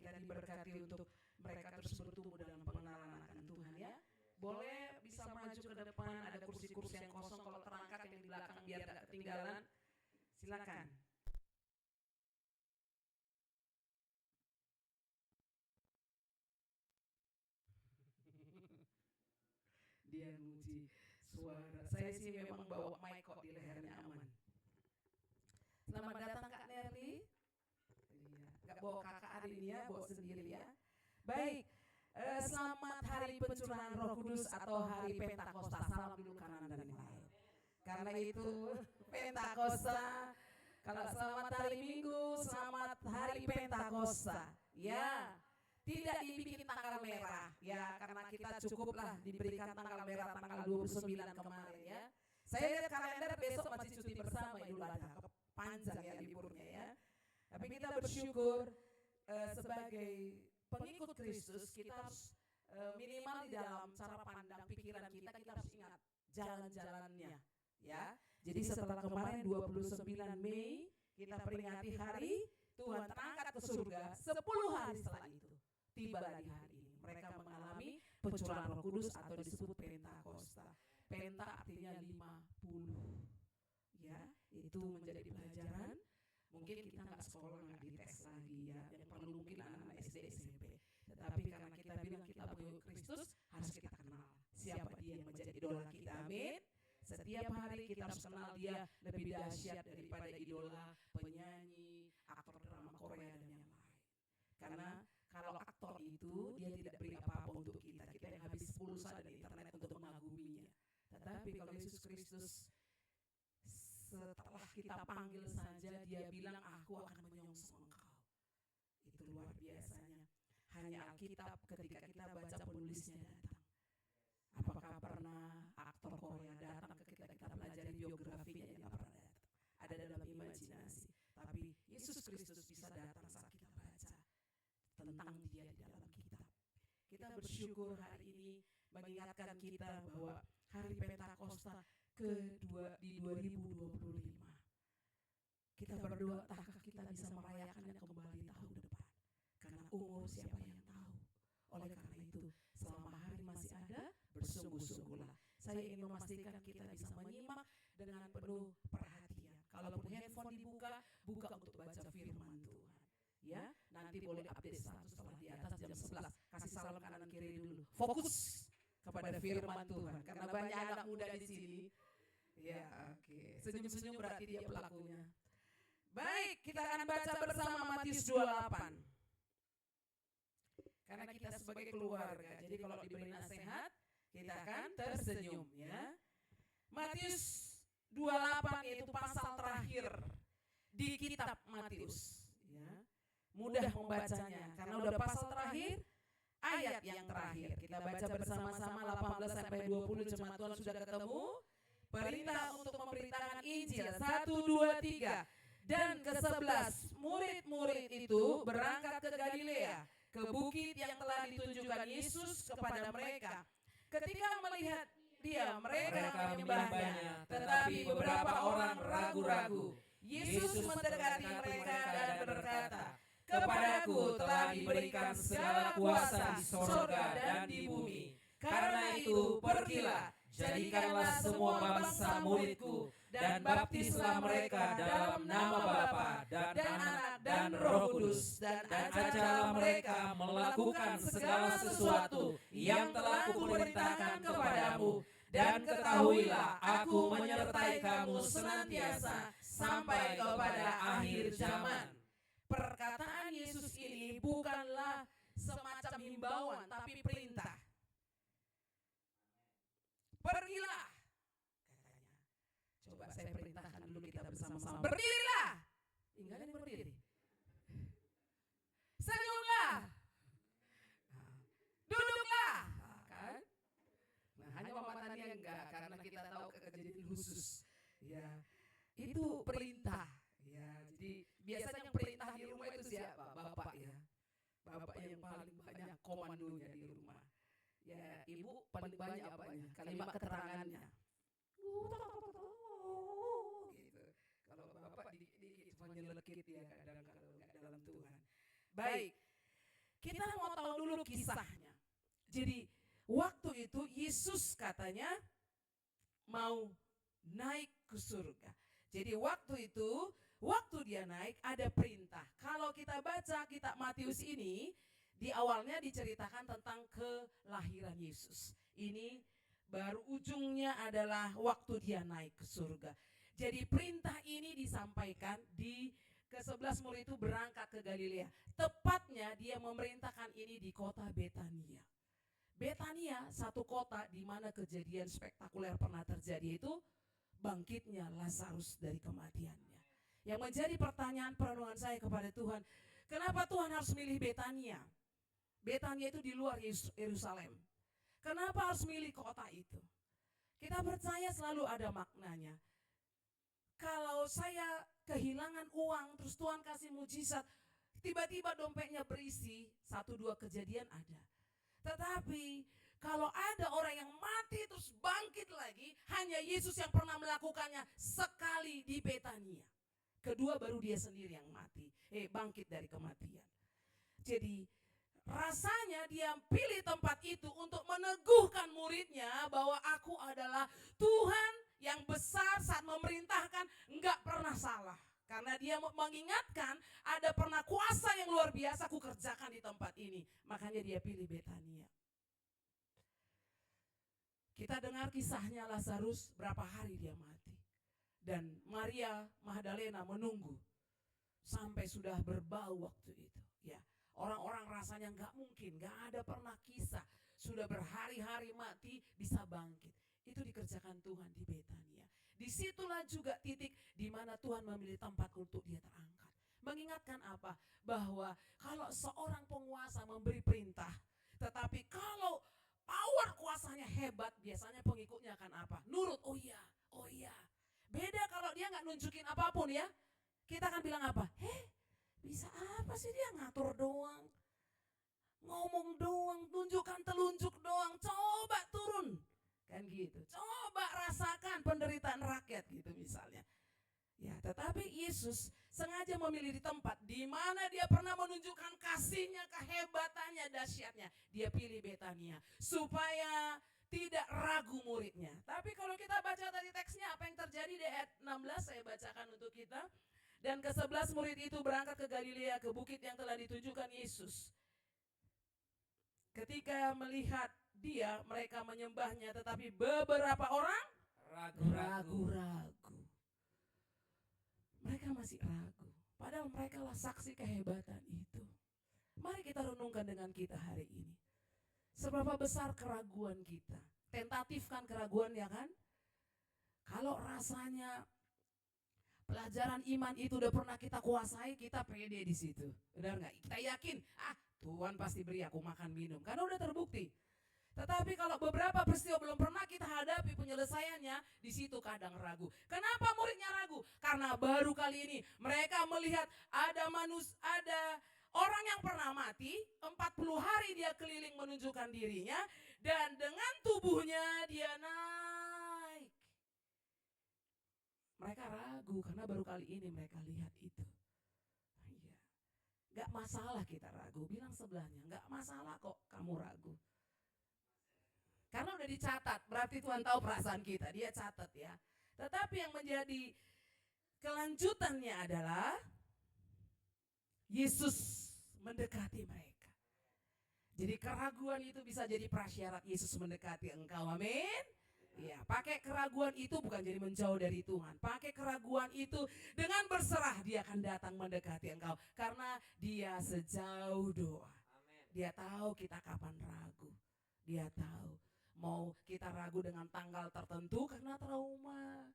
kita diberkati untuk mereka terus bertumbuh dalam pengenalan akan Tuhan ya. Boleh bisa maju ke depan, ada kursi-kursi yang kosong, kalau terangkat yang di belakang biar gak ketinggalan, silakan. Dia nguji suara. Saya sih memang bawa mic kok di lehernya aman. Selamat datang Kak Nerli. Gak bawa kakak hari ini ya, bawa sendiri ya. Baik, selamat hari pencurahan Roh Kudus atau hari Pentakosta. Salam dulu kanan dan yang lain. Karena itu Pentakosta. Kalau selamat hari Minggu, selamat hari Pentakosta. Ya. Tidak dibikin tanggal merah ya, karena kita cukuplah diberikan tanggal merah tanggal 29 kemarin ya. Saya lihat kalender besok masih cuti bersama Idul Adha, panjang ya liburnya ya. Tapi kita bersyukur sebagai pengikut Kristus kita harus minimal di dalam cara pandang pikiran kita harus ingat jalan-jalannya ya. Jadi setelah kemarin 29 Mei kita peringati hari Tuhan terangkat ke surga, 10 hari setelah itu tiba di hari ini. Mereka mengalami pencurahan Roh Kudus atau disebut Pentakosta. Penta artinya 50. Ya, itu menjadi pelajaran. Mungkin kita nggak sekolah, nggak dites lagi ya. Yang perlu mungkin anak-anak SD, SMP. Tetapi karena kita bilang kita pengikut Kristus, harus kita kenal siapa dia yang menjadi idola kita. Amin. Setiap hari kita harus kenal dia lebih dahsyat daripada idola, penyanyi, aktor drama Korea dan yang lain. Karena kalau aktor itu dia tidak beri apa-apa untuk kita yang habis pulsa dan internet untuk mengaguminya. Tetapi kalau Yesus Kristus setelah kita panggil saja dia bilang aku akan menyongsong engkau. Itu luar biasanya. Hanya Alkitab ketika kita baca penulisnya datang. Apakah pernah aktor Korea datang ketika kita pelajari biografinya? Tidak pernah datang. Ada dalam imajinasi. Tapi Yesus Kristus bisa datang saat kita baca tentang dia di dalam kitab. Kita bersyukur hari ini mengingatkan kita bahwa hari Pentakosta kedua di 2025. Kita berdoa tahukah kita bisa merayakannya kembali tahun depan. Karena umur siapa yang tahu. Oleh karena itu selama hari masih ada bersungguh-sungguhlah. Saya ingin memastikan kita bisa menyimak dengan penuh perhatian. Kalaupun handphone dibuka, buka untuk baca firman Tuhan. Ya, nanti boleh update status setelah di atas jam 11. Kasih salam kanan kiri dulu. Fokus kepada firman Tuhan karena banyak anak muda di sini. Ya, oke. Senyum-senyum berarti dia pelakunya. Baik, kita akan baca bersama Matius 28. Karena kita sebagai keluarga, jadi kalau diberi nasihat, kita akan tersenyum ya. Matius 28 yaitu pasal terakhir di kitab Matius ya. Mudah membacanya karena udah pasal terakhir, ayat yang terakhir. Kita baca bersama-sama 18 sampai 20, jemaat Tuhan sudah ketemu. Perintah untuk memberitakan Injil 1, 2, 3. Dan ke-11 murid-murid itu berangkat ke Galilea, ke bukit yang telah ditunjukkan Yesus kepada mereka. Ketika melihat dia, mereka menyembahnya, tetapi beberapa orang ragu-ragu. Yesus mendekati mereka dan berkata, kepadaku telah diberikan segala kuasa di sorga dan di bumi. Karena itu pergilah, jadikanlah semua bangsa muridku, dan baptislah mereka dalam nama Bapa dan Anak dan Roh Kudus, dan ajarlah mereka melakukan segala sesuatu yang telah kuperintahkan kepadamu. Dan ketahuilah, aku menyertai kamu senantiasa sampai kepada akhir zaman. Perkataan Yesus ini bukanlah semacam himbauan, tapi perintah. Pergilah, katanya. Coba saya perintahkan dulu kita bersama-sama. Berdirilah. Enggak ada yang berdiri. Senyumlah. Duduklah. Kan? Nah, hanya Mama Tania enggak, karena kita tahu kejadian khusus. Ya, itu perintah. Ya, jadi biasanya yang perintah di rumah itu siapa? Bapak ya. Bapak yang paling banyak komandonya di rumah. Ya, ibu paling banyak apanya? Kalimat keterangannya. Gitu. Kalau bapak dikit-dikit cuma nyelekit ya kadang kalau enggak dalam Tuhan. Baik. Kita mau tahu dulu kisahnya. Jadi waktu itu Yesus katanya mau naik ke surga. Jadi waktu itu, waktu dia naik ada perintah. Kalau kita baca kitab Matius ini, di awalnya diceritakan tentang kelahiran Yesus. Ini baru ujungnya adalah waktu dia naik ke surga. Jadi perintah ini disampaikan di ke-11 murid itu berangkat ke Galilea. Tepatnya dia memerintahkan ini di kota Betania. Betania, satu kota di mana kejadian spektakuler pernah terjadi, itu bangkitnya Lazarus dari kematiannya. Yang menjadi pertanyaan perenungan saya kepada Tuhan, kenapa Tuhan harus milih Betania? Betania itu di luar Yerusalem. Kenapa harus milih kota itu? Kita percaya selalu ada maknanya. Kalau saya kehilangan uang, terus Tuhan kasih mujizat, tiba-tiba dompetnya berisi, 1-2 kejadian ada. Tetapi kalau ada orang yang mati terus bangkit lagi, hanya Yesus yang pernah melakukannya sekali di Betania. Kedua baru dia sendiri yang mati, bangkit dari kematian. Jadi rasanya dia pilih tempat itu untuk meneguhkan muridnya bahwa aku adalah Tuhan yang besar, saat memerintahkan enggak pernah salah. Karena dia mengingatkan ada pernah kuasa yang luar biasa aku kerjakan di tempat ini. Makanya dia pilih Betania. Kita dengar kisahnya Lazarus, berapa hari dia mati. Dan Maria Magdalena menunggu sampai sudah berbau waktu itu. Ya, orang-orang rasanya enggak mungkin, enggak ada pernah kisah sudah berhari-hari mati bisa bangkit. Itu dikerjakan Tuhan di Betania. Disitulah juga titik di mana Tuhan memilih tempat untuk dia terangkat. Mengingatkan apa? Bahwa kalau seorang penguasa memberi perintah, tetapi kalau power kuasanya hebat, biasanya pengikutnya akan apa? Nurut, oh iya, oh iya. Beda kalau dia nggak nunjukin apapun ya. Kita akan bilang apa? Bisa apa sih dia ngatur doang? Ngomong doang, tunjukkan telunjuk doang, coba turun. Kan gitu, coba rasakan penderitaan rakyat gitu misalnya. Ya, tetapi Yesus sengaja memilih di tempat di mana dia pernah menunjukkan kasihnya, kehebatannya, dahsyatnya. Dia pilih Betania supaya tidak ragu muridnya. Tapi kalau kita baca tadi teksnya, apa yang terjadi di ayat 16 saya bacakan untuk kita. Dan ke-11 murid itu berangkat ke Galilea, ke bukit yang telah ditunjukkan Yesus. Ketika melihat dia, mereka menyembahnya, tetapi beberapa orang ragu-ragu. Mereka masih ragu, padahal mereka lah saksi kehebatan itu. Mari kita renungkan dengan kita hari ini. Seberapa besar keraguan kita? Tentatif kan keraguan ya kan? Kalau rasanya pelajaran iman itu udah pernah kita kuasai, kita pede di situ. Benar nggak? Kita yakin, Tuhan pasti beri aku makan minum, karena udah terbukti. Tetapi kalau beberapa peristiwa belum pernah kita hadapi penyelesaiannya, di situ kadang ragu. Kenapa muridnya ragu? Karena baru kali ini mereka melihat ada orang yang pernah mati, 40 hari dia keliling menunjukkan dirinya, dan dengan tubuhnya dia naik. Mereka ragu karena baru kali ini mereka lihat itu. Iya. Gak masalah kita ragu, bilang sebelahnya, gak masalah kok kamu ragu. Karena udah dicatat, berarti Tuhan tahu perasaan kita, dia catat ya. Tetapi yang menjadi kelanjutannya adalah Yesus mendekati mereka. Jadi keraguan itu bisa jadi prasyarat Yesus mendekati engkau, amin. Ya, pakai keraguan itu bukan jadi menjauh dari Tuhan. Pakai keraguan itu dengan berserah dia akan datang mendekati engkau. Karena dia sejauh doa. Dia tahu kita kapan ragu. Dia tahu. Mau kita ragu dengan tanggal tertentu karena trauma.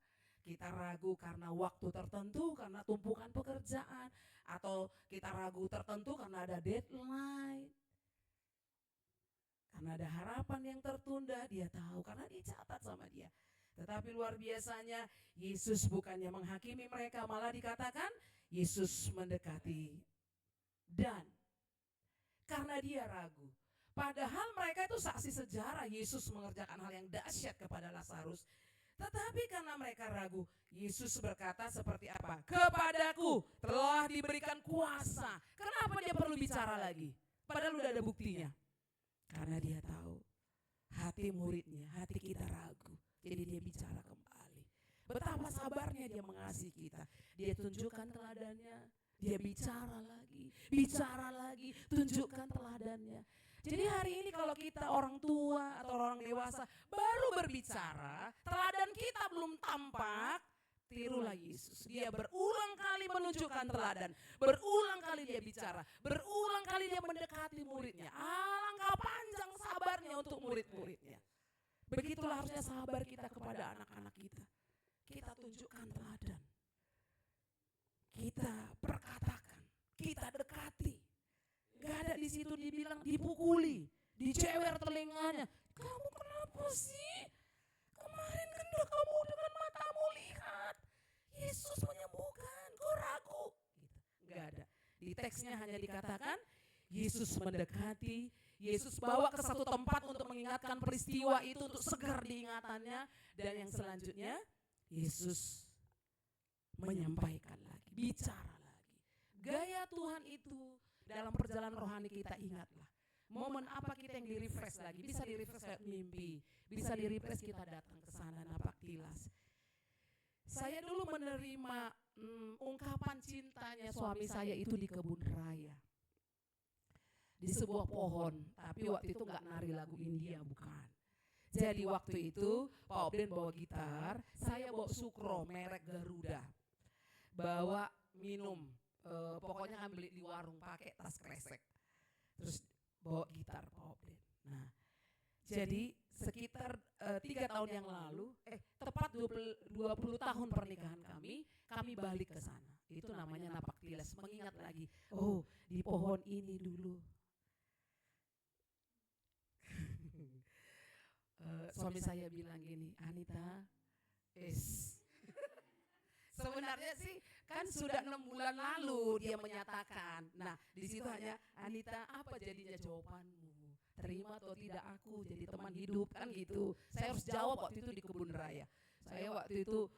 Kita ragu karena waktu tertentu, karena tumpukan pekerjaan. Atau kita ragu tertentu karena ada deadline. Karena ada harapan yang tertunda, dia tahu karena dicatat sama dia. Tetapi luar biasanya Yesus bukannya menghakimi mereka, malah dikatakan Yesus mendekati. Dan karena dia ragu, padahal mereka itu saksi sejarah Yesus mengerjakan hal yang dahsyat kepada Lazarus. Tetapi karena mereka ragu, Yesus berkata seperti apa? Kepadaku telah diberikan kuasa. Kenapa dia perlu bicara lagi? Padahal udah ada buktinya. Karena dia tahu hati muridnya, hati kita ragu. Jadi dia bicara kembali. Betapa sabarnya dia mengasihi kita. Dia tunjukkan teladannya. Dia bicara lagi, tunjukkan teladannya. Jadi hari ini kalau kita orang tua atau orang dewasa baru berbicara, teladan kita belum tampak, tirulah Yesus. Dia berulang kali menunjukkan teladan, berulang kali dia bicara, berulang kali dia mendekati muridnya. Alangkah panjang sabarnya untuk murid-muridnya. Begitulah harusnya sabar kita kepada anak-anak kita. Kita tunjukkan teladan. Kita perkatakan, kita dekati. Gak ada di situ dibilang dipukuli, dicewer telinganya. Kamu kenapa sih? Kemarin kan udah kamu dengan matamu lihat. Yesus menyembuhkan, kau ragu. Gitu. Gak ada. Di teksnya hanya dikatakan, Yesus mendekati, Yesus bawa ke satu tempat untuk mengingatkan peristiwa itu untuk segar diingatannya. Dan yang selanjutnya, Yesus menyampaikan lagi, bicara lagi. Gaya Tuhan itu dalam perjalanan rohani kita ingatlah. Momen apa kita yang di-refresh lagi. Bisa di-refresh lewat mimpi. Bisa di-refresh kita datang ke sana napak tilas. Saya dulu menerima ungkapan cintanya suami saya itu di kebun raya. Di sebuah pohon. Tapi waktu itu gak nari lagu India, bukan. Jadi waktu itu Pak Obden bawa gitar, saya bawa sukro merek Garuda. Bawa minum, pokoknya kan beli di warung pakai tas kresek. Terus bawa gitar Pak Obden. Nah, jadi sekitar 3 tahun yang lalu, tepat 20 tahun pernikahan kami balik ke sana. Itu namanya napak tilas, mengingat lagi, oh di pohon ini dulu. Suami saya bilang gini, Anita, sebenarnya sih kan sudah 6 bulan lalu dia menyatakan. Nah di situ hanya, Anita apa jadinya jawabanmu? Terima atau tidak aku jadi teman hidup, kan gitu. Saya harus jawab waktu itu di kebun raya. Saya waktu itu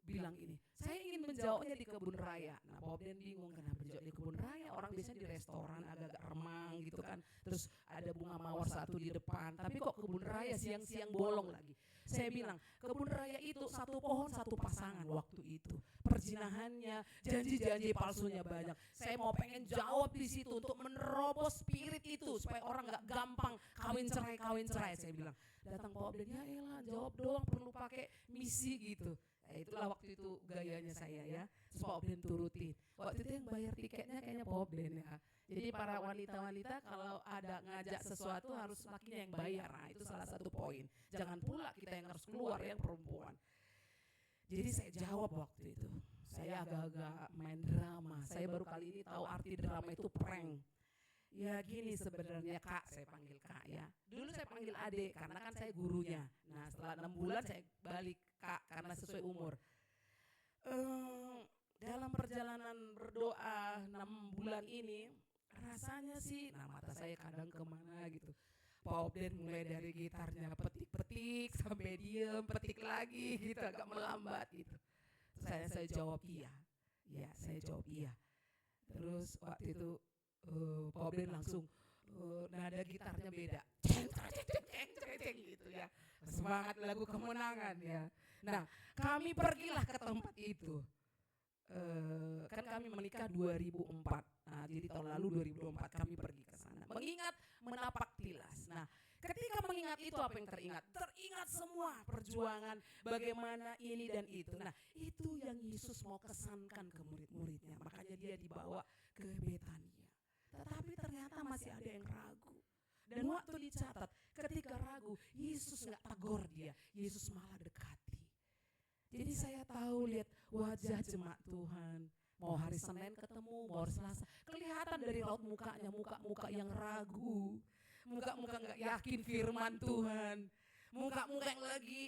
bilang ini, saya ingin menjawabnya di kebun raya. Nah Pak Obden bingung kenapa dijawab di kebun raya. Orang biasanya di restoran agak-agak remang gitu kan. Terus ada bunga mawar satu di depan. Tapi kok kebun raya siang-siang bolong lagi. Saya bilang kebun raya itu satu pohon satu pasangan waktu itu. Perzinahannya, janji-janji palsunya banyak. Saya mau pengen jawab di situ untuk menerobos spirit itu supaya orang gak gampang kawin cerai. Saya bilang datang Pak Obden, ya elah jawab doang perlu pakai misi gitu. Itulah waktu itu gayanya saya ya. Terus Pak Obden turutin. Waktu itu yang bayar tiketnya kayaknya Pak Obden ya. Jadi para wanita-wanita kalau ada ngajak sesuatu harus lakinya yang bayar. Nah itu salah satu poin. Jangan pula kita yang harus keluar yang perempuan. Jadi saya jawab waktu itu. Saya agak-agak main drama. Saya baru kali ini tahu arti drama itu prank. Ya gini sebenarnya Kak, saya panggil Kak ya. Dulu saya panggil Adik karena kan saya gurunya. Nah setelah 6 bulan saya balik Kak karena sesuai umur. Dalam perjalanan berdoa 6 bulan ini rasanya sih, nah mata saya kadang kemana gitu. Pak Obden mulai dari gitarnya petik-petik sampai diem, petik lagi gitu agak melambat gitu. Terus saya jawab iya. Ya saya jawab iya. Terus waktu itu Pak Obden langsung nada gitarnya beda. Ceng gitu ya. Semangat lagu kemenangan ya. Nah, kami pergilah ke tempat itu. Kan kami menikah 2004. Nah, jadi tahun lalu 2024 kami pergi ke sana. Mengingat menapak tilas. Nah, ketika mengingat itu apa yang teringat? Teringat semua perjuangan bagaimana ini dan itu. Nah, itu yang Yesus mau kesankan ke murid-muridnya. Makanya dia dibawa ke Betania. Tetapi ternyata masih ada yang ragu. Dan waktu dicatat, ketika ragu, Yesus gak tegur dia. Yesus malah dekati. Jadi saya tahu lihat wajah jemaat Tuhan. Mau hari Senin ketemu, mau hari Selasa. Kelihatan dari raut mukanya, muka-muka yang ragu. Muka-muka gak yakin firman Tuhan. Muka-muka yang lagi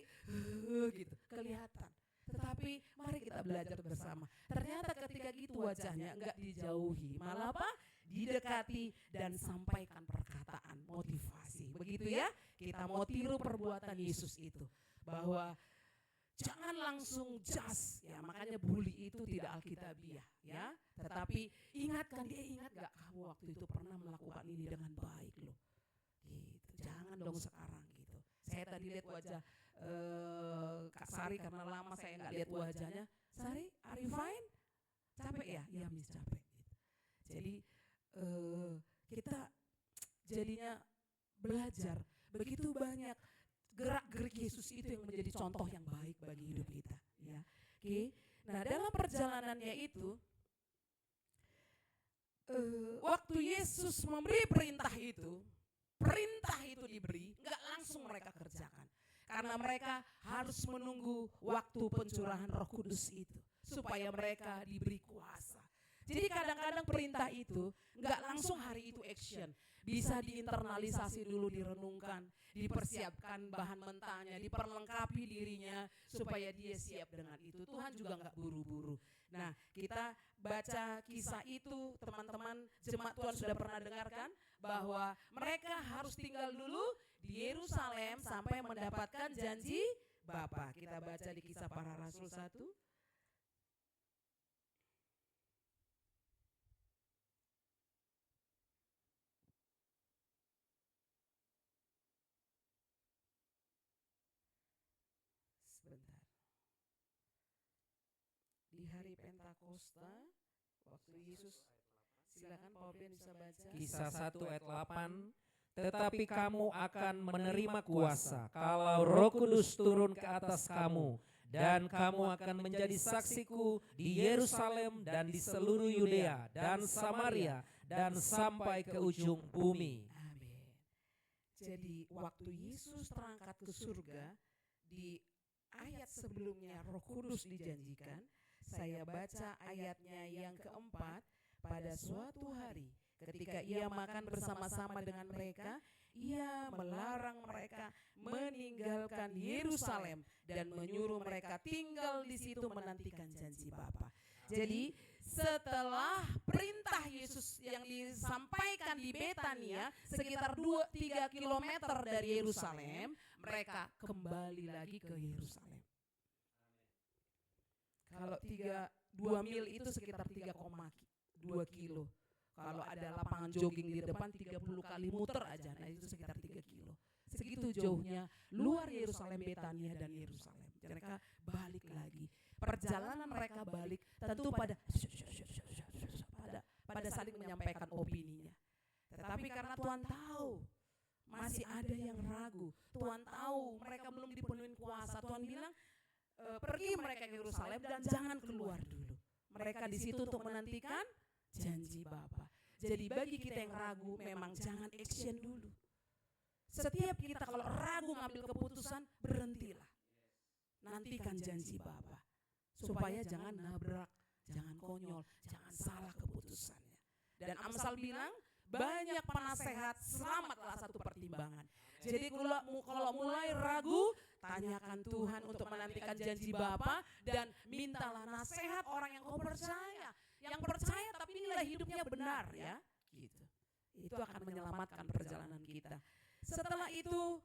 gitu, kelihatan. Tetapi mari kita belajar bersama. Ternyata ketika gitu wajahnya enggak dijauhi. Malah apa? Didekati dan sampaikan perkataan motivasi. Begitu ya? Kita mau tiru perbuatan Yesus itu. Bahwa jangan langsung jas, ya makanya bully itu tidak alkitabiah, ya. Tetapi ingatkan dia, ingat gak kamu waktu itu pernah melakukan ini dengan dong sekarang gitu. Saya tadi lihat wajah Kak Sari karena lama saya nggak lihat wajahnya. Sari, are you fine? Capek ya? Iya Miss, capek. Gitu. Jadi kita jadinya belajar begitu banyak gerak-gerik Yesus itu yang menjadi contoh yang baik bagi hidup kita. Ya, oke. Nah dalam perjalanannya itu, waktu Yesus memberi perintah itu diberi, nggak langsung mereka kerjakan. Karena mereka harus menunggu waktu pencurahan Roh Kudus itu, supaya mereka diberi kuasa. Jadi kadang-kadang perintah itu nggak langsung hari itu action. Bisa diinternalisasi dulu, direnungkan, dipersiapkan bahan mentahnya, diperlengkapi dirinya supaya dia siap dengan itu. Tuhan juga nggak buru-buru. Nah, kita baca kisah itu, teman-teman jemaat Tuhan sudah pernah dengarkan bahwa mereka harus tinggal dulu di Yerusalem sampai mendapatkan janji Bapa. Kita baca di Kisah Para Rasul 1. Sebentar. Di hari Pentakosta, waktu Yesus, silakan Pak Oben bisa baca. Kisah 1 ayat 8. Tetapi kamu akan menerima kuasa kalau Roh Kudus turun ke atas kamu, dan kamu akan menjadi saksiku di Yerusalem dan di seluruh Yudea dan Samaria dan sampai ke ujung bumi. Amin. Jadi waktu Yesus terangkat ke surga, di ayat sebelumnya Roh Kudus dijanjikan. Saya baca ayatnya yang keempat. Pada suatu hari ketika ia makan bersama-sama dengan mereka, ia melarang mereka meninggalkan Yerusalem dan menyuruh mereka tinggal di situ menantikan janji Bapa. Jadi setelah perintah Yesus yang disampaikan di Betania sekitar 2-3 kilometer dari Yerusalem, mereka kembali lagi ke Yerusalem. Kalau 2 mil itu sekitar 3,2 kilo. Kalau ada lapangan jogging di depan 30 kali muter aja, nah itu sekitar 3 kilo. Segitu jauhnya luar Yerusalem, Betania dan Yerusalem. Mereka balik lagi. Perjalanan mereka balik tentu pada saling menyampaikan opininya. Tetapi karena Tuhan tahu masih ada yang ragu, Tuhan tahu mereka belum dipenuhi kuasa, Tuhan bilang pergi mereka ke Yerusalem dan jangan keluar dulu. Mereka di situ untuk menantikan janji Bapa. Jadi bagi kita yang ragu, memang jangan action dulu. Setiap kita kalau ragu ngambil keputusan, berhentilah. Nantikan janji Bapa. Supaya jangan nabrak, jangan konyol, jangan salah keputusannya. Dan Amsal bilang, banyak penasehat, selamatlah satu pertimbangan. Jadi kalau mulai ragu, tanyakan Tuhan untuk menantikan janji Bapa dan mintalah nasihat orang yang kau percaya. Yang percaya tapi nilai hidupnya benar ya, gitu. Itu akan menyelamatkan perjalanan kita. Setelah itu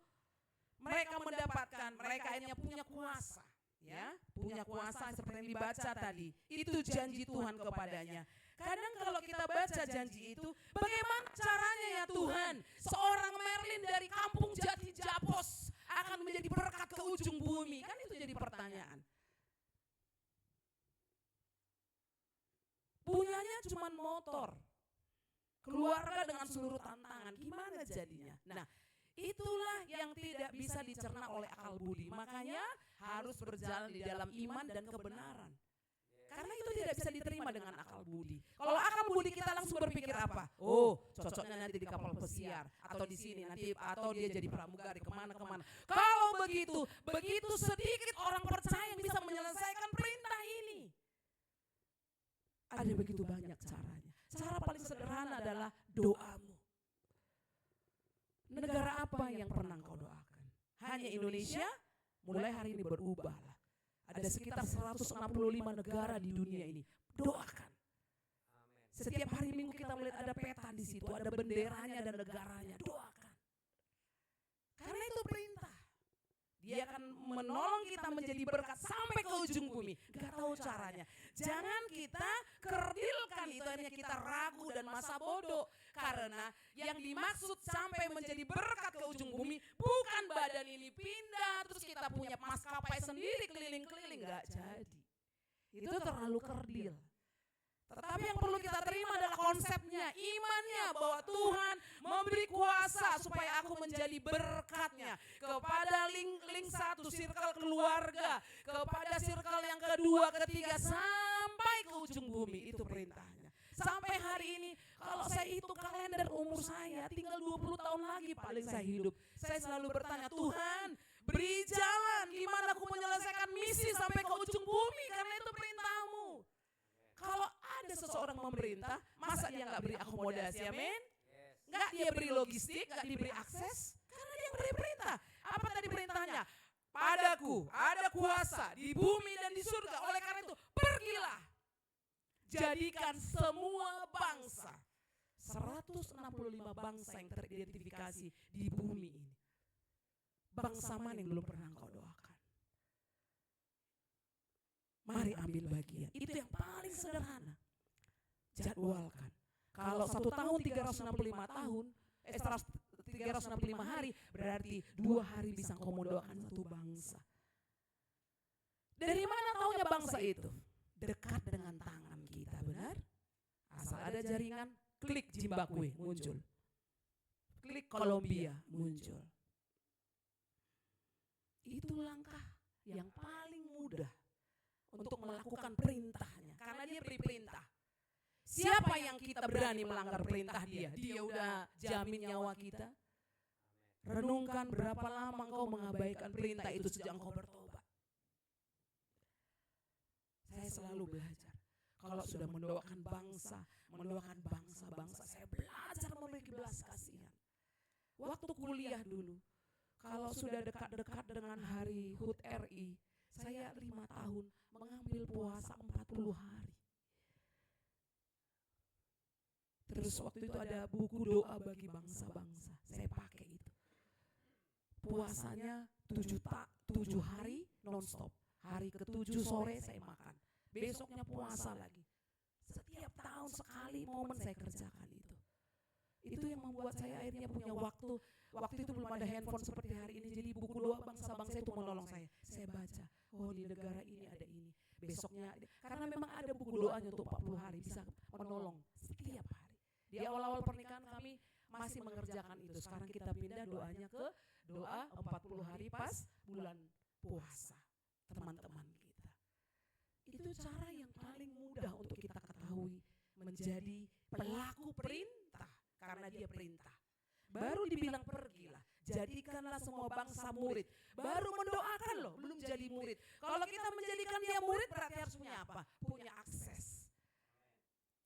mereka akhirnya punya kuasa, ya, punya kuasa seperti yang dibaca tadi. Itu janji Tuhan kepadanya. Kadang kalau kita baca janji itu, bagaimana caranya ya Tuhan? Seorang Merlin dari kampung Jati Japos akan menjadi berkat ke ujung bumi. Kan itu jadi pertanyaan. Punyanya cuma motor, keluarga dengan seluruh tantangan, gimana jadinya? Nah, itulah yang tidak bisa dicerna oleh akal budi. Makanya harus berjalan di dalam iman dan kebenaran. Karena itu tidak bisa diterima dengan akal budi. Kalau akal budi kita langsung berpikir apa? Oh, cocoknya nanti di kapal pesiar atau di sini nanti, atau dia jadi pramugari kemana-kemana. Kalau begitu sedikit orang percaya yang bisa menyelesaikan perintah ini. Ada begitu banyak caranya. Cara paling sederhana adalah doamu. Negara apa yang pernah kau doakan? Hanya Indonesia? Mulai hari ini berubahlah. Ada sekitar 165 negara di dunia ini. Doakan. Setiap hari Minggu kita melihat ada peta di situ, ada benderanya dan negaranya. Doakan. Karena itu perintah. Dia akan menolong kita menjadi berkat sampai ke ujung bumi. Gak tahu caranya. Jangan kita kerdilkan itu, hanya kita ragu dan masa bodoh. Karena yang dimaksud sampai menjadi berkat ke ujung bumi bukan badan ini pindah terus kita punya maskapai sendiri keliling-keliling. Gak jadi. Itu terlalu kerdil. Tetapi yang perlu kita terima adalah konsepnya, imannya bahwa Tuhan memberi kuasa supaya aku menjadi berkatnya kepada link satu, circle keluarga, kepada circle yang kedua, ketiga, sampai ke ujung bumi. Itu perintahnya. Sampai hari ini kalau saya hitung kalender umur saya tinggal 20 tahun lagi paling saya hidup. Saya selalu bertanya, Tuhan beri jalan gimana aku menyelesaikan misi sampai ke ujung bumi karena itu perintah-Mu. Kalau ada seseorang memerintah, masa dia nggak beri akomodasi, amin? Nggak dia beri logistik, nggak diberi akses, karena dia beri perintah. Apa tadi perintahnya? Padaku ada kuasa di bumi dan di surga, oleh karena itu pergilah. Jadikan semua bangsa, 165 bangsa yang teridentifikasi di bumi ini. Bangsa mana yang belum pernah engkau doakan? Mari ambil bagian. Itu yang paling sederhana. Jadwalkan. Kalau 1 tahun 365 tahun, 365 hari, berarti 2 hari bisa engkau mendoakan satu bangsa. Dari mana taunya bangsa itu? Dekat dengan tangan kita, benar? Asal ada jaringan, klik Zimbabwe muncul. Klik Kolombia muncul. Itu langkah yang paling mudah untuk melakukan perintahnya, karena dia beri perintah. Siapa yang kita berani melanggar perintah dia? Dia udah jamin nyawa kita. Renungkan berapa lama engkau mengabaikan perintah itu sejak engkau bertobat. Saya selalu belajar. Kalau sudah mendoakan bangsa, saya belajar memiliki belas kasihan. Waktu kuliah dulu, kalau sudah dekat-dekat dengan hari HUT RI, saya 5 tahun mengambil puasa 40 hari. Terus waktu itu ada buku doa bagi bangsa-bangsa, saya pakai itu. Puasanya 7 hari non-stop. Hari ke-7 sore saya makan. Besoknya puasa lagi. Setiap tahun sekali momen saya kerjakan itu. Itu yang membuat saya akhirnya punya waktu. Waktu itu belum ada handphone seperti hari ini. Jadi buku doa bangsa-bangsa itu menolong saya. Saya baca, oh di negara ini ada ini. Besoknya, karena memang ada buku doanya untuk 40 hari. Bisa menolong setiap hari. Di awal-awal pernikahan kami masih mengerjakan itu. Sekarang kita pindah doanya ke doa 40 hari pas bulan puasa. Teman-teman kita. Itu cara yang paling mudah untuk kita ketahui. Menjadi pelaku perintah. Karena dia perintah. Baru dibilang pergilah. Jadikanlah semua bangsa murid. Baru mendoakan loh, belum jadi murid. Kalau kita menjadikan dia murid berarti harus punya apa? Punya akses.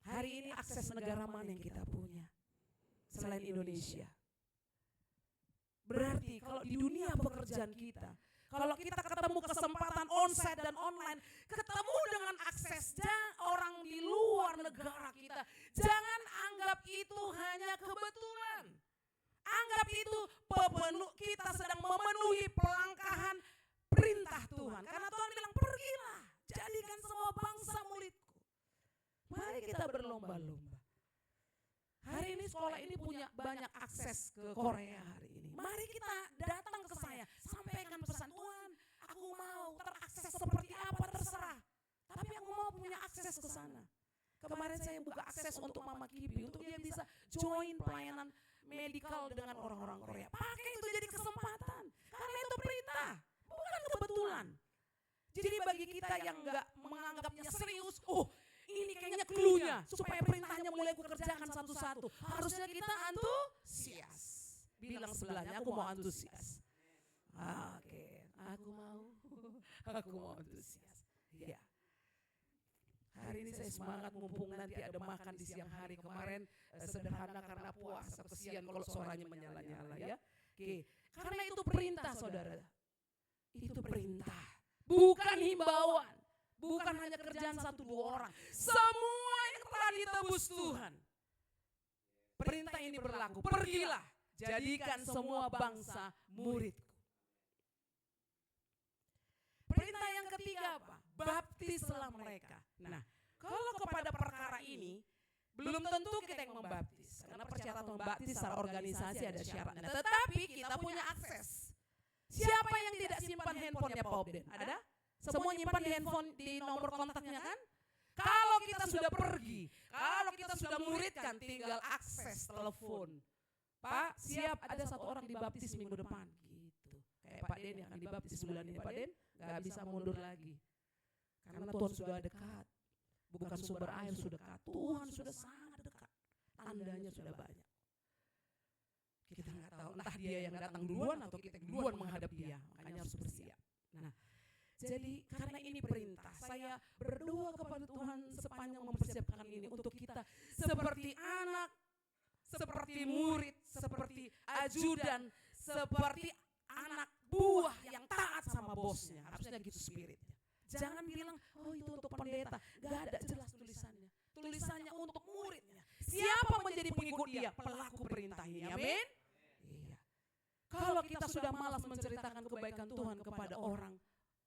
Hari ini akses negara mana yang kita punya? Selain Indonesia. Berarti kalau di dunia pekerjaan kita, kalau kita ketemu kesempatan onsite dan online, ketemu dengan aksesnya orang di luar negara kita, jangan anggap itu hanya kebetulan. Anggap itu kita sedang memenuhi pelangkahan perintah Tuhan. Karena Tuhan bilang pergilah, jadikan semua bangsa muridku. Mari kita berlomba-lomba. Hari ini sekolah ini punya banyak akses ke Korea hari ini. Mari kita datang ke saya, sampaikan pesan Tuhan, aku mau terakses seperti apa terserah. Tapi aku mau punya akses ke sana. Kemarin saya buka akses untuk Mama Kibi, untuk dia bisa join pelayanan medikal dengan orang-orang Korea. Pakai itu jadi kesempatan, karena itu perintah, bukan kebetulan. Jadi bagi kita yang enggak menganggapnya serius, ini kayaknya clue-nya supaya perintahnya mulai aku kerjakan satu-satu. Harusnya kita antusias. Bilang sebelahnya, aku mau antusias. Oke, aku mau antusias. Ya. Hari ini saya semangat mumpung nanti ada makan di siang hari. Kemarin sederhana karena puasa, kesian kalau suaranya menyala-nyala ya. Oke, karena itu perintah saudara. Itu perintah, bukan himbauan. Bukan hanya kerjaan 1-2 orang. Semua yang telah ditebus Tuhan. Perintah ini berlaku. Pergilah, jadikan semua bangsa muridku. Perintah yang ketiga apa? Baptislah mereka. Nah, kalau kepada perkara ini belum tentu kita yang membaptis, karena persyaratan membaptis secara organisasi ada syaratnya. Tetapi kita punya akses. Siapa yang tidak simpan handphonenya Pak Obden? Ada? Semua nyimpan di handphone di nomor kontaknya kan? Kalau kita sudah pergi, kalau kita sudah muridkan, tinggal akses telepon. Pak, siap ada satu orang dibaptis minggu depan. Gitu. Kayak Pak Den yang akan dibaptis bulan ini. Pak Den gak bisa mundur lagi. Karena Tuhan sudah dekat. Bukan sumber air sudah dekat. Tuhan sudah sangat dekat. Tandanya sudah banyak. Kita nggak tahu entah dia yang datang duluan atau kita yang duluan menghadap dia. Makanya harus bersiap. Nah, jadi karena ini perintah, saya berdoa kepada Tuhan sepanjang mempersiapkan ini untuk kita seperti anak, seperti murid, seperti ajudan, seperti anak buah yang taat sama bosnya. Harusnya gitu spiritnya. Jangan bilang, oh itu untuk pendeta. Gak ada jelas tulisannya. Tulisannya untuk muridnya. Siapa menjadi pengikut dia? Pelaku perintah ini. Amin. Iya. Kalau kita sudah malas menceritakan kebaikan Tuhan kepada orang,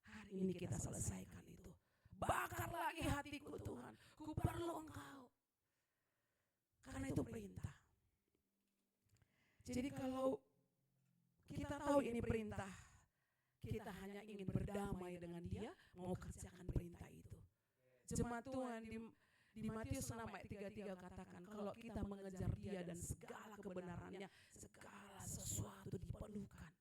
hari ini kita selesaikan itu. Bakar lagi hatiku Tuhan. Ku perlu Engkau. Karena itu perintah. Jadi kalau kita tahu ini perintah, kita hanya ingin berdamai dengan dia, mau kerjakan perintah itu. Jemaat Tuhan di Matius 6 ayat 33 katakan, kalau kita mengejar dia dan segala kebenarannya, segala sesuatu dipenuhkan.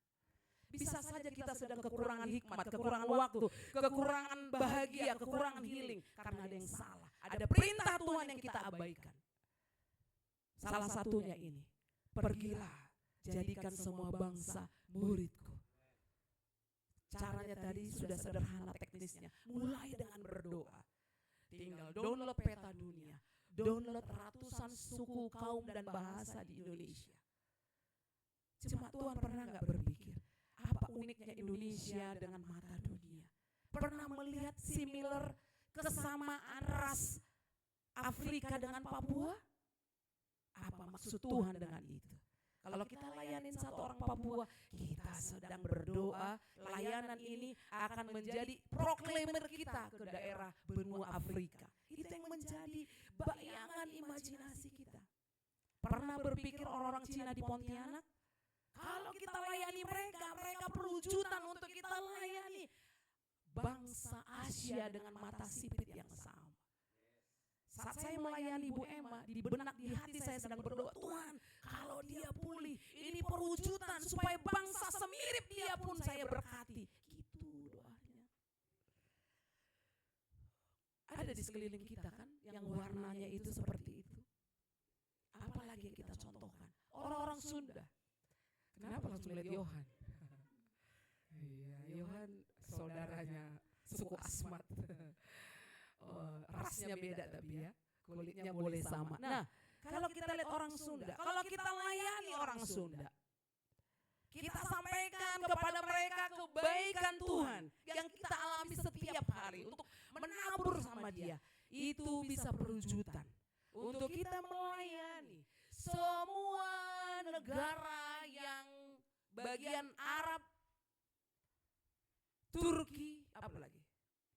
Bisa saja kita sedang kekurangan hikmat, kekurangan waktu, kekurangan bahagia, kekurangan healing, karena ada yang salah. Ada perintah Tuhan yang kita abaikan. Salah satunya ini, pergilah, jadikan semua bangsa muridku. Caranya tadi sudah sederhana teknisnya. Mulai dengan berdoa. Tinggal download peta dunia. Download ratusan suku, kaum dan bahasa di Indonesia. Jemaat Tuhan pernah gak berpikir apa uniknya Indonesia dengan mata dunia? Pernah melihat similar kesamaan ras Afrika dengan Papua? Apa maksud Tuhan dengan itu? Kalau kita layanin satu orang Papua, kita sedang berdoa, layanan ini akan menjadi proklamer kita ke daerah benua Afrika. Itu yang menjadi bayangan imajinasi kita. Pernah berpikir orang-orang Cina di Pontianak? Kalau kita layani mereka, mereka perlu jutaan untuk kita layani. Bangsa Asia dengan mata sipit yang sama. Saat saya melayani Ibu Emma, di benak di hati saya sedang berdoa, Tuhan kalau dia pulih, ini perwujudan supaya bangsa semirip dia pun saya berkati. Gitu doanya. Ada di sekeliling kita kan, yang warnanya itu seperti itu. Apalagi yang kita contohkan, orang-orang Sunda. Kenapa langsung lihat Yohan? Iya, Yohan saudaranya suku Asmat. Rasnya beda tapi ya, kulitnya boleh sama. Nah, kalau kita lihat orang Sunda, kalau kita layani orang Sunda, kita sampaikan kepada mereka kebaikan Tuhan yang kita alami setiap hari untuk menabur sama dia. Itu bisa berwujudan untuk kita melayani semua negara yang bagian Arab, Turki, apalagi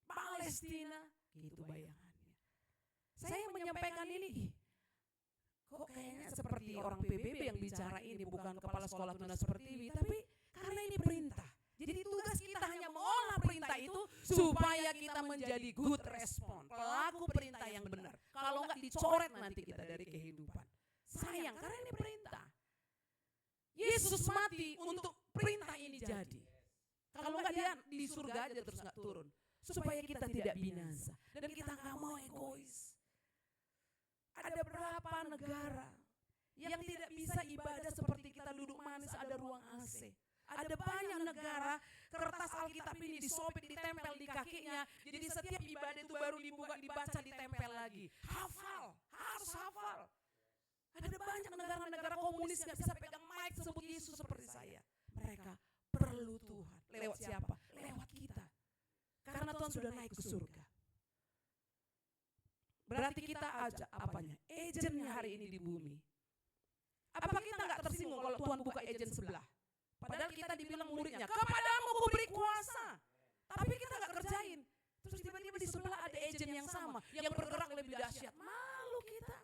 Palestina. Gitu bayangannya. Saya menyampaikan ini, kok kayaknya seperti orang PBB yang bicara ini, bukan kepala sekolah Tunas Pertiwi, tapi karena ini perintah. Jadi tugas kita hanya mengolah perintah itu supaya kita menjadi good respon, pelaku perintah yang benar. Kalau enggak dicoret nanti kita dari kehidupan. Sayang, karena ini perintah. Yesus mati untuk perintah ini jadi. Kalau enggak dia di surga aja terus enggak turun. Supaya kita tidak binasa. Dan kita gak mau egois. Ada berapa negara yang tidak bisa ibadah seperti kita duduk manis ada ruang AC. Ada banyak negara kertas Alkitab ini disobek, ditempel di kakinya. Jadi setiap ibadah itu baru dibuka, dibaca, ditempel lagi. Hafal, harus hafal. Ada banyak negara-negara komunis gak bisa pegang mic sebut Yesus seperti saya. Mereka perlu Tuhan. Lewat siapa? Lewat kita. Karena Tuhan sudah naik ke surga. Berarti kita aja apanya? Agennya hari ini di bumi. Apa kita gak tersinggung kalau Tuhan buka agen sebelah? Padahal kita dibilang muridnya, kepadamu kuberi kuasa. Tapi kita gak kerja agent yang sama, yang bergerak lebih dahsyat. Malu kita.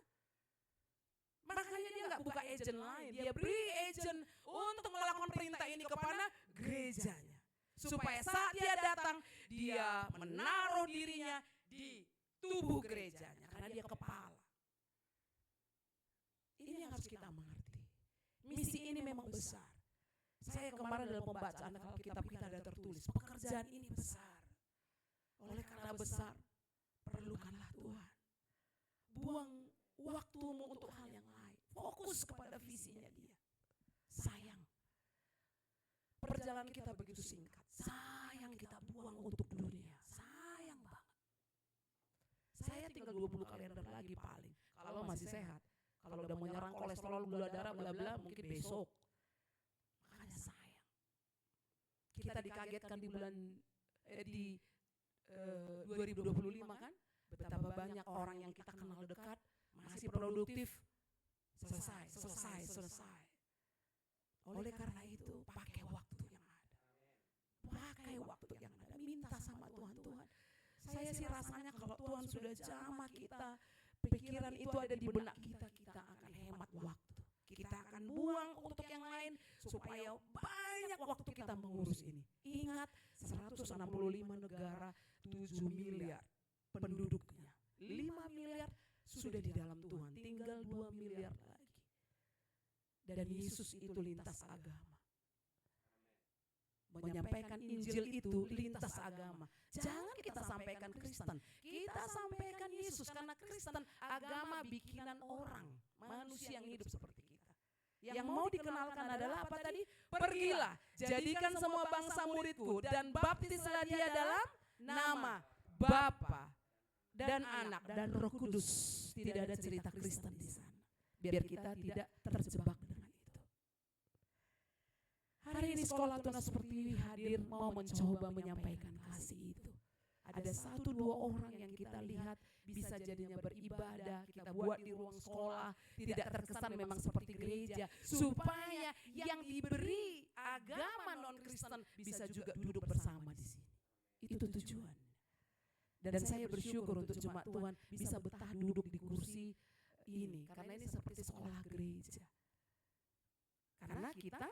Makanya dia nggak buka agent lain, dia beri agent untuk melakukan perintah ini kepada gerejanya. Supaya saat dia datang, dia menaruh dirinya di tubuh gerejanya, karena dia kepala. Ini yang harus kita mengerti. Misi ini memang besar. Saya kemarin dalam pembacaan Alkitab kita ada tertulis, pekerjaan ini besar. Oleh karena besar, perlukanlah Tuhan. Buang waktumu untuk hal yang lain. Fokus kepada visinya dia. Sayang. Perjalanan kita begitu singkat. Sayang kita buang untuk dunia. Sayang banget. Saya tinggal 20 kalender lagi paling. Kalau masih sehat. Kalau udah menyerang kolesterol, gula darah, bla bla, mungkin besok. Makanya sayang. Kita dikagetkan di bulan di 2025 kan, betapa banyak orang yang kita kenal dekat masih produktif, selesai. Oleh karena itu pakai waktu yang ada, minta sama Tuhan. Saya sih rasanya kalau Tuhan sudah jamah kita, pikiran itu ada di benak kita, kita akan hemat waktu. Kita akan buang untuk yang lain supaya banyak waktu kita mengurus ini. Ingat 165 negara, 7 miliar penduduknya. 5 miliar sudah di dalam Tuhan, tinggal 2 miliar lagi. Dan Yesus itu lintas agama. Menyampaikan Injil itu lintas agama. Jangan kita sampaikan Kristen, kita sampaikan Yesus, karena Kristen agama bikinan orang, manusia yang hidup seperti kita. Yang mau dikenalkan adalah apa tadi? Pergilah, jadikan semua bangsa muridku dan baptislah dia dalam nama Bapa dan Anak dan Roh Kudus. Tidak ada cerita Kristen di sana. Biar kita tidak terjebak dengan itu. Hari ini sekolah Tunas Pertiwi hadir mau mencoba menyampaikan kasih itu. Ada 1-2 orang yang kita lihat bisa jadinya beribadah, kita buat di ruang sekolah, tidak terkesan memang seperti gereja, supaya yang diberi agama non-Kristen bisa juga duduk bersama di sini. Itu tujuannya. Dan saya bersyukur untuk jemaat Tuhan bisa betah duduk di kursi ini, karena ini seperti sekolah gereja. Karena kita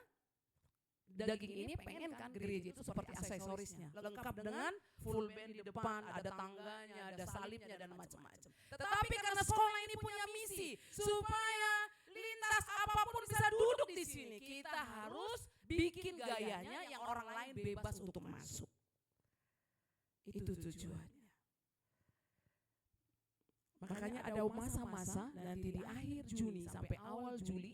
daging ini pengen kan gereja itu seperti aksesorisnya, lengkap dengan full band di depan, ada tangganya, ada salibnya dan macam-macam. Tetapi karena sekolah ini punya misi supaya lintas apapun bisa duduk di sini, kita harus bikin gayanya yang orang lain bebas untuk masuk. Itu tujuannya. Makanya ada masa-masa nanti di akhir Juni sampai awal Juli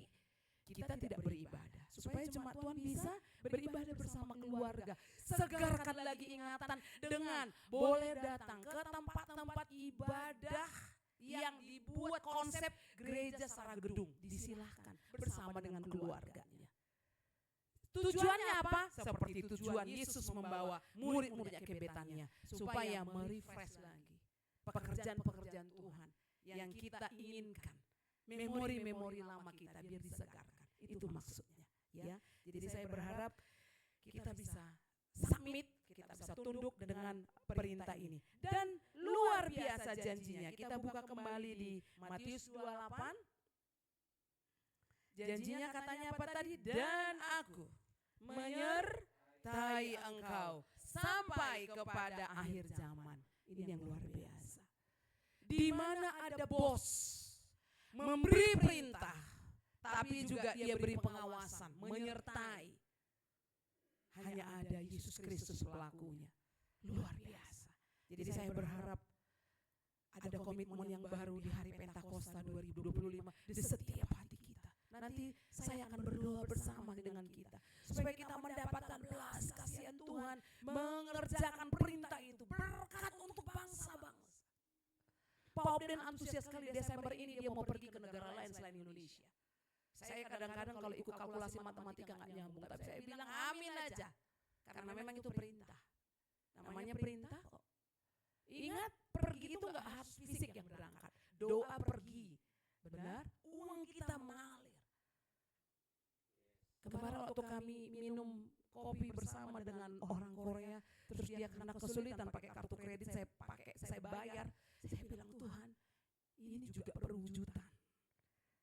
kita tidak beribadah, supaya jemaat Tuhan bisa beribadah bersama keluarga. Segarkan lagi ingatan dengan boleh datang ke tempat-tempat ibadah yang dibuat konsep gereja secara gedung. Disilahkan bersama dengan keluarganya. Tujuannya apa? Seperti tujuan Yesus membawa murid-muridnya ke Betania, supaya merefresh lagi pekerjaan-pekerjaan Tuhan yang kita inginkan. Memori-memori lama kita biar disegarkan. Itu maksudnya, ya. Jadi saya berharap kita bisa submit, kita bisa tunduk dengan perintah ini. Dan luar biasa janjinya. Kita buka kembali di Matius 28. Janjinya katanya apa tadi? Dan aku menyertai engkau sampai kepada akhir zaman. Ini yang luar biasa. Di mana ada bos memberi perintah, tapi juga dia beri pengawasan, menyertai. Hanya ada Yesus Kristus pelakunya. Luar biasa. Jadi saya berharap ada komitmen yang baru di hari Pentakosta 2025 di setiap hati kita. Nanti saya akan berdoa bersama dengan kita, supaya kita mendapatkan belas kasihan Tuhan, mengerjakan perintah itu, berkat untuk bangsa-bangsa. Pak Obden antusias sekali Desember ini dia mau pergi ke negara lain selain Indonesia. Saya kadang-kadang kalau ikut kalkulasi matematika nggak nyambung, tapi saya bilang amin aja, karena memang itu perintah. Namanya perintah kok. Ingat, pergi itu nggak harus fisik yang berangkat, doa pergi, benar, uang kita mengalir. Kemarin waktu kami minum kopi bersama dengan orang Korea, terus dia karena kesulitan pakai kartu kredit, saya bayar. Saya bilang, Tuhan, ini juga perwujudan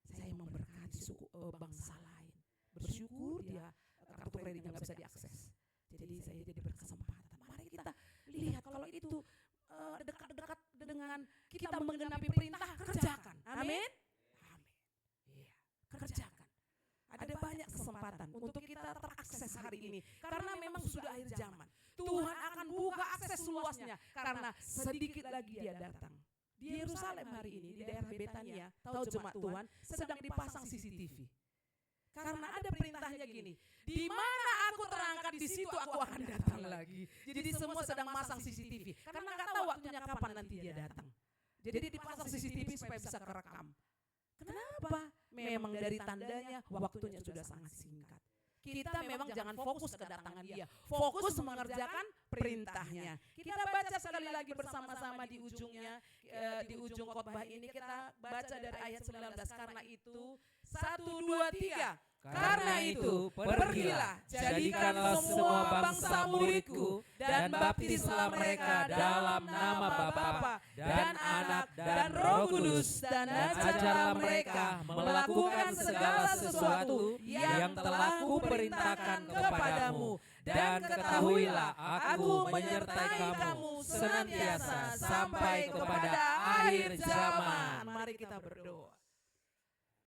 saya memberkati suku bangsa lain. Bersyukur dia kartu kreditnya nggak bisa diakses. Jadi saya jadi berkesempatan. Mari kita lihat kalau itu dekat-dekat dengan kita menggenapi perintah, kerjakan. Amin. Amin. Iya, kerjakan. Ada banyak kesempatan untuk kita terakses hari ini. Karena memang sudah akhir zaman. Tuhan akan buka akses luasnya. Karena sedikit lagi dia datang. Di Yerusalem hari ini, di daerah Betania, tahu jemaat Tuhan, sedang dipasang CCTV. Karena ada perintahnya gini, di mana aku terangkat di situ aku akan datang lagi. Jadi semua sedang masang CCTV. Karena nggak tahu waktunya kapan nanti dia datang. Jadi dipasang CCTV supaya bisa kerekam. Kenapa? Memang dari tandanya waktunya sudah sangat singkat. Kita memang jangan fokus kedatangan dia, fokus mengerjakan perintahnya. Kita baca sekali lagi bersama-sama di ujungnya, di ujung khotbah ini kita baca dari ayat 19. Karena itu 1, 2, 3. Karena itu pergilah, jadikanlah semua bangsa muridku dan baptislah mereka dalam nama Bapa dan Anak dan Roh Kudus, dan ajarlah mereka melakukan segala sesuatu yang telah kuperintahkan kepadamu, dan ketahuilah aku menyertai kamu senantiasa sampai kepada akhir zaman. Mari kita berdoa.